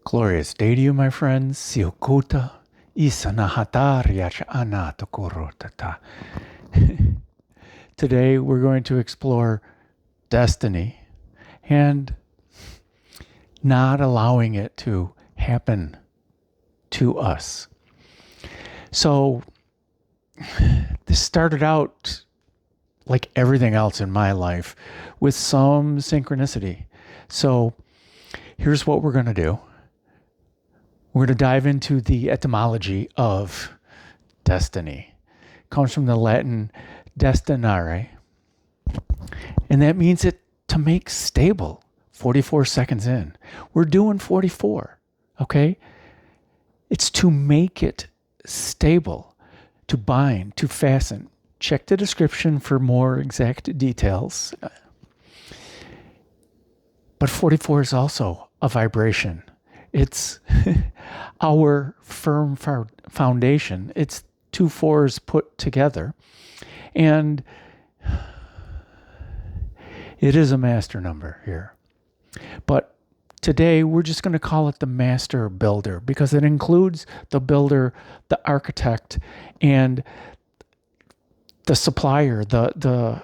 Glorious day to you, my friends. Siukuta isanahataryacha anatokorotata. Today we're going to explore destiny and not allowing it to happen to us. So this started out like everything else in my life with some synchronicity. So here's what we're going to do. We're going to dive into the etymology of destiny. It comes from the Latin dēstināre, and that means it to make stable. 44 seconds in. We're doing 44, okay? It's to make it stable, to bind, to fasten. Check the description for more exact details. But 44 is also a vibration. It's our firm foundation. It's two fours put together. And it is a master number here. But today we're just going to call it the master builder because it includes the builder, the architect, and the supplier, the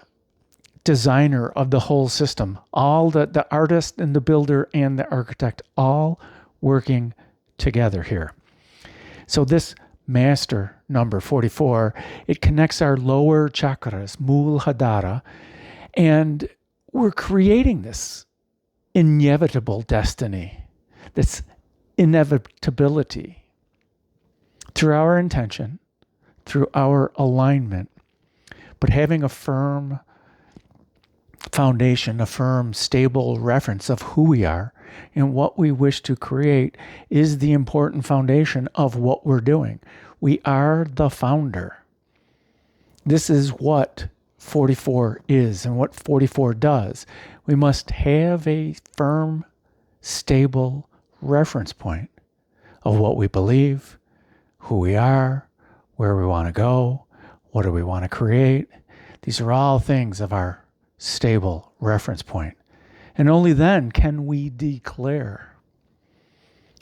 designer of the whole system. All the artist and the builder and the architect all working together here. So this master number 44, it connects our lower chakras, Muladhara, and we're creating this Iñevitable destiny, this inevitability through our intention, through our alignment, but having a firm foundation, a firm, stable reference of who we are and what we wish to create is the important foundation of what we're doing. We are the founder. This is what 44 is and what 44 does. We must have a firm, stable reference point of what we believe, who we are, where we want to go, what do we want to create. These are all things of our stable reference point. And only then can we declare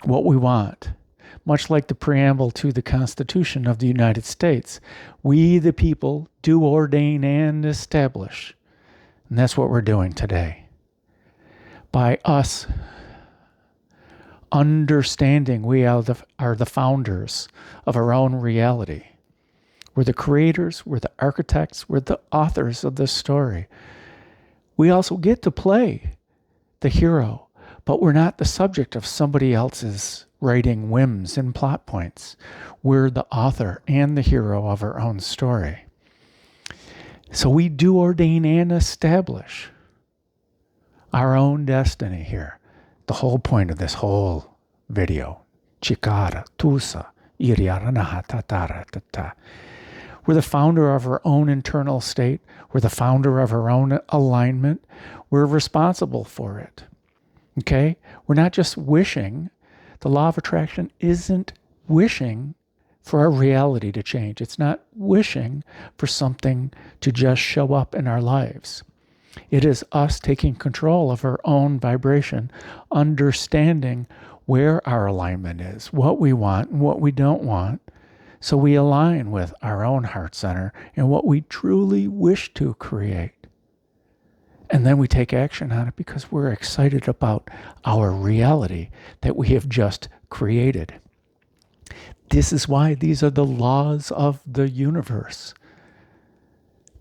what we want. Much like the preamble to the Constitution of the United States, we the people do ordain and establish. And that's what we're doing today. By us understanding we are the founders of our own reality. We're the creators, we're the architects, we're the authors of this story. We also get to play the hero, but we're not the subject of somebody else's writing whims and plot points. We're the author and the hero of our own story. So we do ordain and establish our own destiny here. The whole point of this whole video. Chikara, Tusa, Iriaranahatatara. We're the founder of our own internal state. We're the founder of our own alignment. We're responsible for it. Okay? We're not just wishing. The law of attraction isn't wishing for our reality to change. It's not wishing for something to just show up in our lives. It is us taking control of our own vibration, understanding where our alignment is, what we want and what we don't want, so we align with our own heart center and what we truly wish to create. And then we take action on it because we're excited about our reality that we have just created. This is why these are the laws of the universe.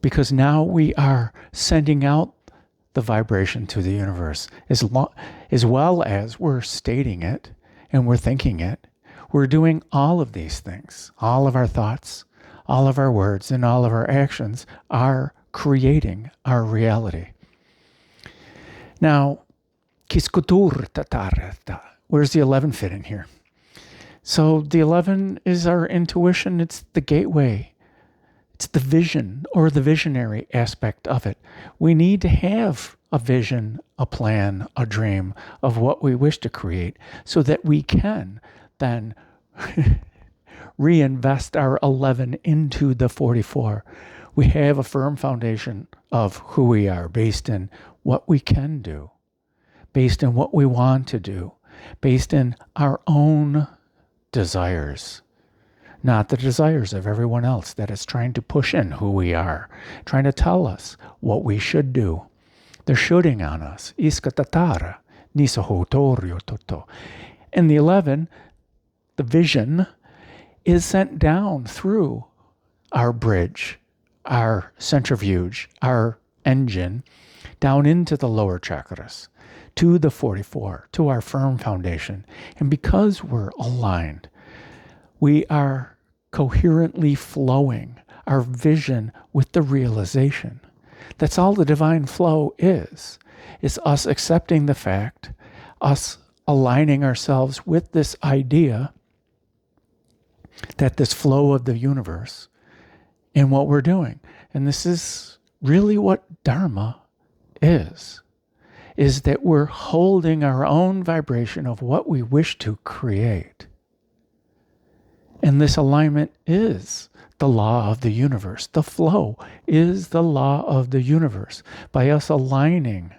Because now we are sending out the vibration to the universe as well as we're stating it and we're thinking it. We're doing all of these things. All of our thoughts, all of our words, and all of our actions are creating our reality. Now, where's the 11 fit in here? So the 11 is our intuition. It's the gateway. It's the vision or the visionary aspect of it. We need to have a vision, a plan, a dream of what we wish to create so that we can then reinvest our 11 into the 44. We have a firm foundation of who we are based in what we can do, based in what we want to do, based in our own desires, not the desires of everyone else that is trying to push in who we are, trying to tell us what we should do. They're shooting on us. Iskatatara, nisahotorio toto. And the 11, the vision, is sent down through our bridge, our centrifuge, our engine, down into the lower chakras, to the 44, to our firm foundation. And because we're aligned, we are coherently flowing our vision with the realization. That's all the divine flow is us accepting the fact, us aligning ourselves with this idea that this flow of the universe in what we're doing. And this is really what Dharma is that we're holding our own vibration of what we wish to create. And this alignment is the law of the universe. The flow is the law of the universe. By us aligning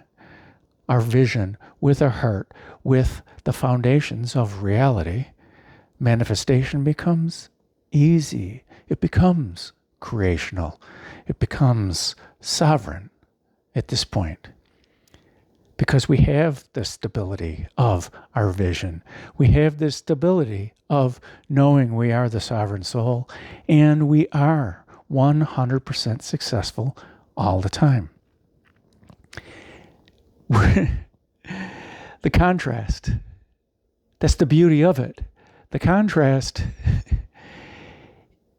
our vision with our heart, with the foundations of reality, manifestation becomes easy. It becomes creational. It becomes sovereign at this point. Because we have the stability of our vision. We have the stability of knowing we are the sovereign soul, and we are 100% successful all the time. The contrast, that's the beauty of it. The contrast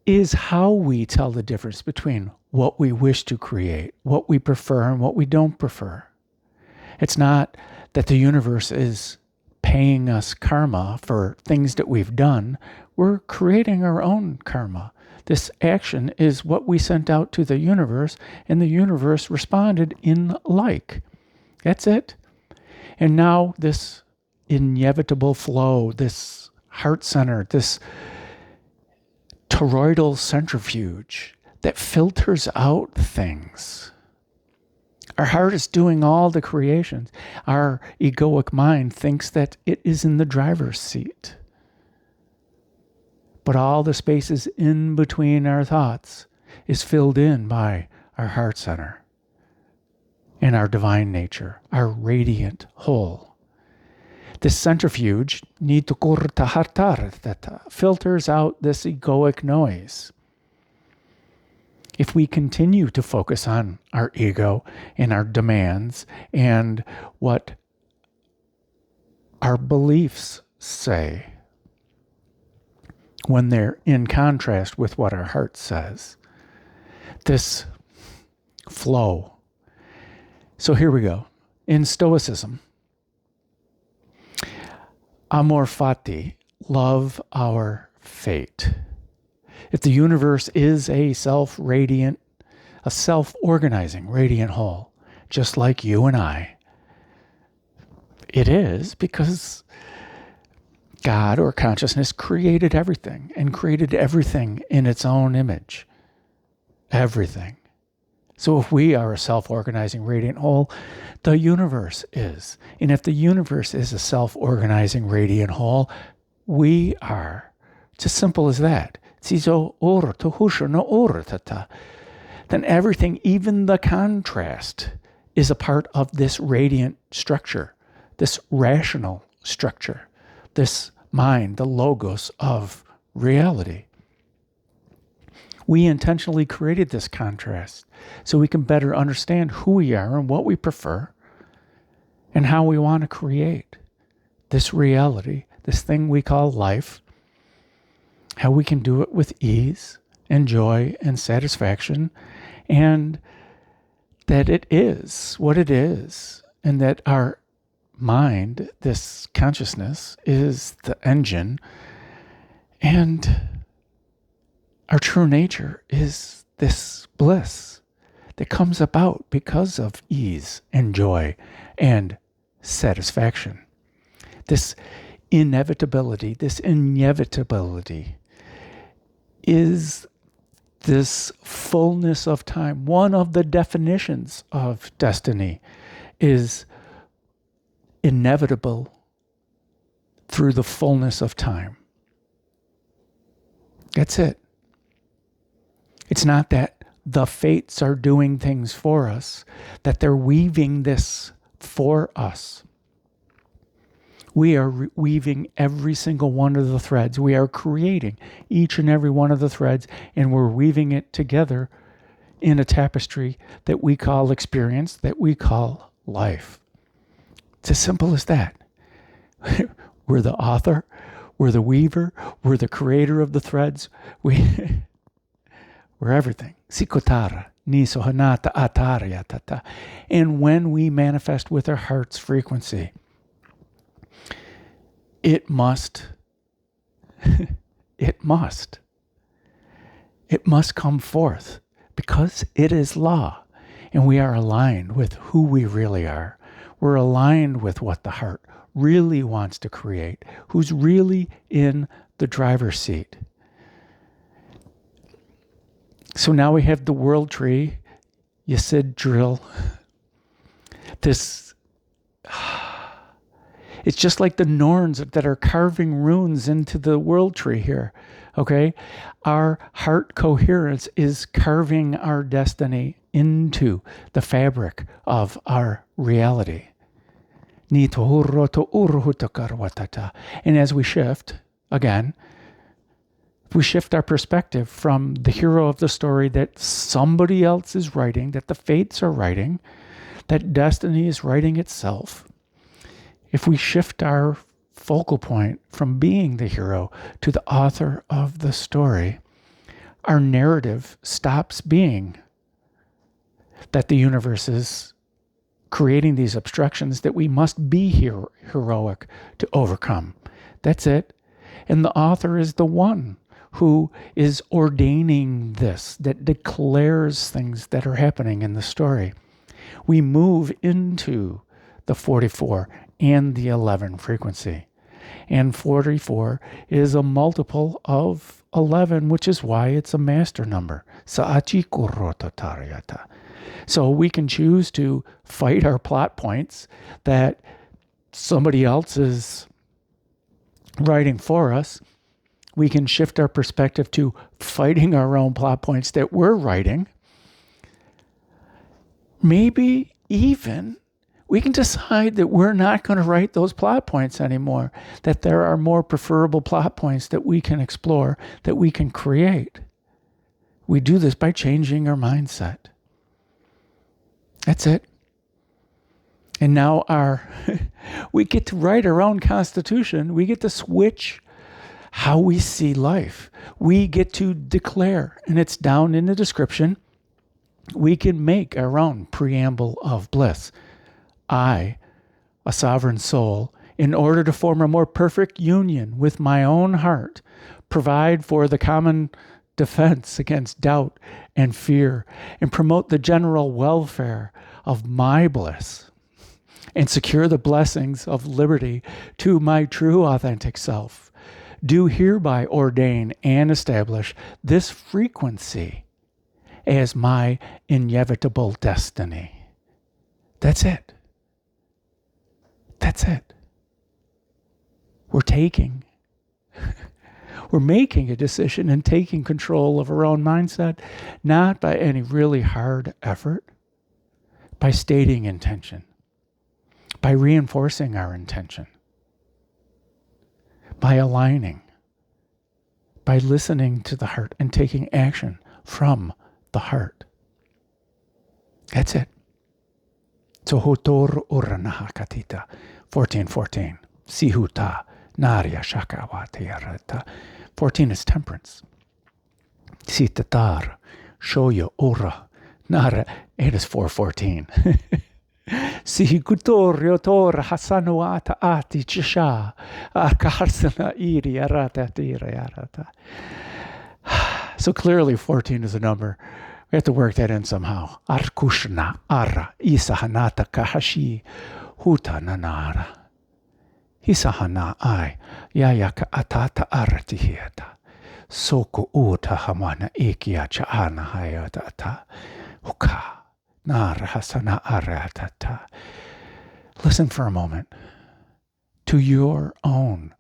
is how we tell the difference between what we wish to create, what we prefer, and what we don't prefer. It's not that the universe is paying us karma for things that we've done. We're creating our own karma. This action is what we sent out to the universe, and the universe responded in like. That's it. And now this inevitable flow, this heart center, this toroidal centrifuge that filters out things. Our heart is doing all the creations. Our egoic mind thinks that it is in the driver's seat. But all the spaces in between our thoughts is filled in by our heart center and our divine nature, our radiant whole. This centrifuge filters out this egoic noise. If we continue to focus on our ego and our demands and what our beliefs say when they're in contrast with what our heart says, this flow. So here we go. In Stoicism, amor fati, love our fate. If the universe is a self-organizing radiant whole, just like you and I, it is because God or consciousness created everything and created everything in its own image. Everything. So if we are a self-organizing radiant whole, the universe is. And if the universe is a self-organizing radiant whole, we are. It's as simple as that. Then everything, even the contrast, is a part of this radiant structure, this rational structure, this mind, the logos of reality. We intentionally created this contrast so we can better understand who we are and what we prefer and how we want to create this reality, this thing we call life, how we can do it with ease and joy and satisfaction, and that it is what it is, and that our mind, this consciousness, is the engine, and our true nature is this bliss that comes about because of ease and joy and satisfaction. This inevitability is this fullness of time. One of the definitions of destiny is inevitable through the fullness of time. That's it. It's not that the fates are doing things for us, that they're weaving this for us. We are weaving every single one of the threads. We are creating each and every one of the threads, and we're weaving it together in a tapestry that we call experience, that we call life. It's as simple as that. We're the author, we're the weaver, we're the creator of the threads. We're everything. Sikotara, niso hanata atarya tata. And when we manifest with our heart's frequency, it must come forth, because it is law, and we are aligned with who we really are. We're aligned with what the heart really wants to create, who's really in the driver's seat. So now we have the world tree, Yesod drill. This, it's just like the Norns that are carving runes into the world tree here. Okay? Our heart coherence is carving our destiny into the fabric of our reality. And as we shift, again, we shift our perspective from the hero of the story that somebody else is writing, that the fates are writing, that destiny is writing itself. If we shift our focal point from being the hero to the author of the story, our narrative stops being that the universe is creating these obstructions that we must be heroic to overcome. That's it. And the author is the one who is ordaining this, that declares things that are happening in the story. We move into the 44 and the 11 frequency. And 44 is a multiple of 11, which is why it's a master number. So we can choose to fight our plot points that somebody else is writing for us. We can shift our perspective to fighting our own plot points that we're writing. Maybe even we can decide that we're not going to write those plot points anymore, that there are more preferable plot points that we can explore, that we can create. We do this by changing our mindset. That's it. And now we get to write our own constitution. We get to switch how we see life. We get to declare, and it's down in the description. We can make our own preamble of bliss. I, a sovereign soul, in order to form a more perfect union with my own heart, provide for the common defense against doubt and fear, and promote the general welfare of my bliss, and secure the blessings of liberty to my true authentic self, do hereby ordain and establish this frequency as my inevitable destiny. That's it. That's it. We're making a decision and taking control of our own mindset, not by any really hard effort, by stating intention, by reinforcing our intention, by aligning, by listening to the heart and taking action from the heart. That's it. Tohotor uranaha katita, 14:14. Sihuta narya shakawati. 14 is temperance. Sitatar shoya ora nara. It is 4:14. Sihikutor yotor hasanuata ati chisha akarsana iri arata tira arata. So clearly 14 is a number. We have to work that in somehow. Arkushna ara isahanata kahashi huta nanara. Hisahana ai yayaka atata aratihiata. Soko uta hamana ikia chaana hayatata. Huka nara hasana aratata. Listen for a moment to your own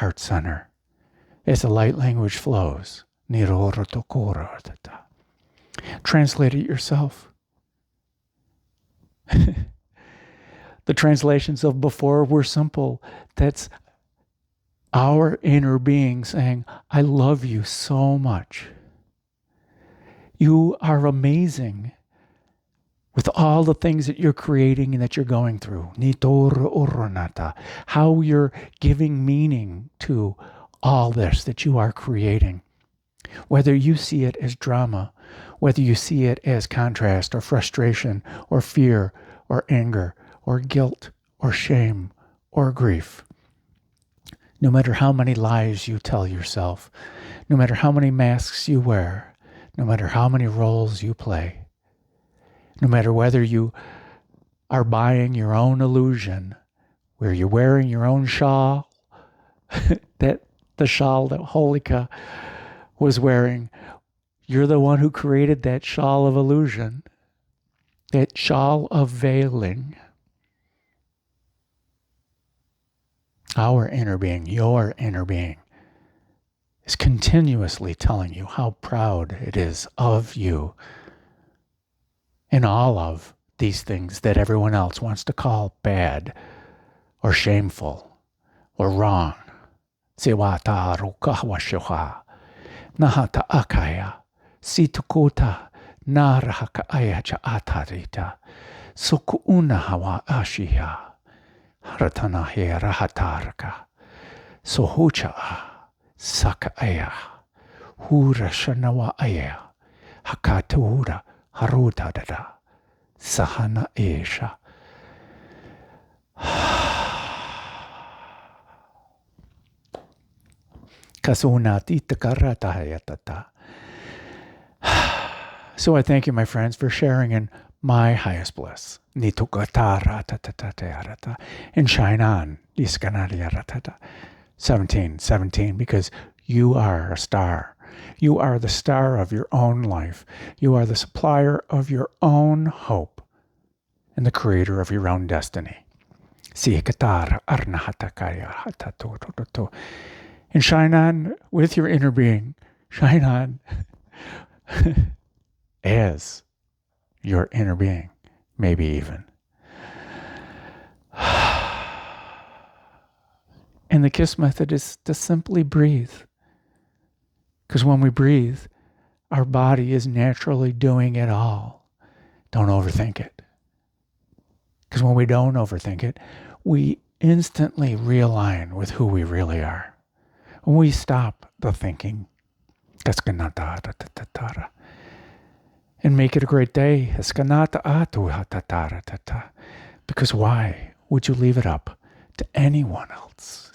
heart center. As the light language flows, translate it yourself. The translations of before were simple. That's our inner being saying, I love you so much. You are amazing with all the things that you're creating and that you're going through. How you're giving meaning to all this that you are creating. Whether you see it as drama, whether you see it as contrast or frustration or fear or anger or guilt or shame or grief. No matter how many lies you tell yourself, no matter how many masks you wear, no matter how many roles you play, no matter whether you are buying your own illusion, where you're wearing your own shawl, that the shawl that Holika was wearing, you're the one who created that shawl of illusion, that shawl of veiling. Our inner being, your inner being, is continuously telling you how proud it is of you in all of these things that everyone else wants to call bad or shameful or wrong. Siwata rukahwashuha, nahata akaya, situkuta, narahakaaya cha atarita, sukuuna hawa ashiya, haratana he rahatarka, sohucha sakaaya, hura shanawa aya, hakatura haruta dada, sahana esha. So I thank you, my friends, for sharing in my highest bliss. And shine on. 17, because you are a star. You are the star of your own life. You are the supplier of your own hope and the creator of your own destiny. And shine on with your inner being. Shine on as your inner being, maybe even. And the KISS method is to simply breathe. Because when we breathe, our body is naturally doing it all. Don't overthink it. Because when we don't overthink it, we instantly realign with who we really are. When we stop the thinking, and make it a great day. Because why would you leave it up to anyone else?